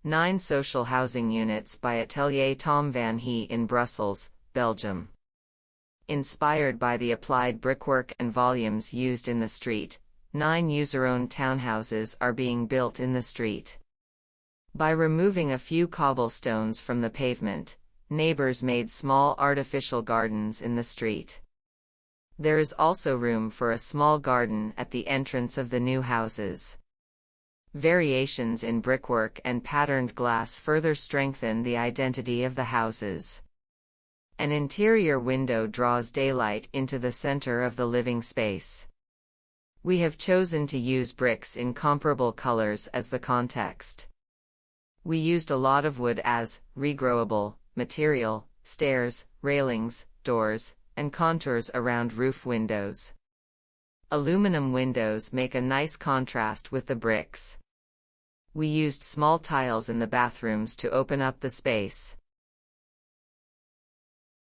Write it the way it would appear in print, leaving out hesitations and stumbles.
9 social housing units by Atelier Tom Vanhee in Brussels, Belgium. Inspired by the applied brickwork and volumes used in the street, 9 user-owned townhouses are being built in the street. By removing a few cobblestones from the pavement, neighbors made small artificial gardens in the street. There is also room for a small garden at the entrance of the new houses. Variations in brickwork and patterned glass further strengthen the identity of the houses. An interior window draws daylight into the center of the living space. We have chosen to use bricks in comparable colors as the context. We used a lot of wood as regrowable material, stairs, railings, doors, and contours around roof windows. Aluminum windows make a nice contrast with the bricks. We used small tiles in the bathrooms to open up the space.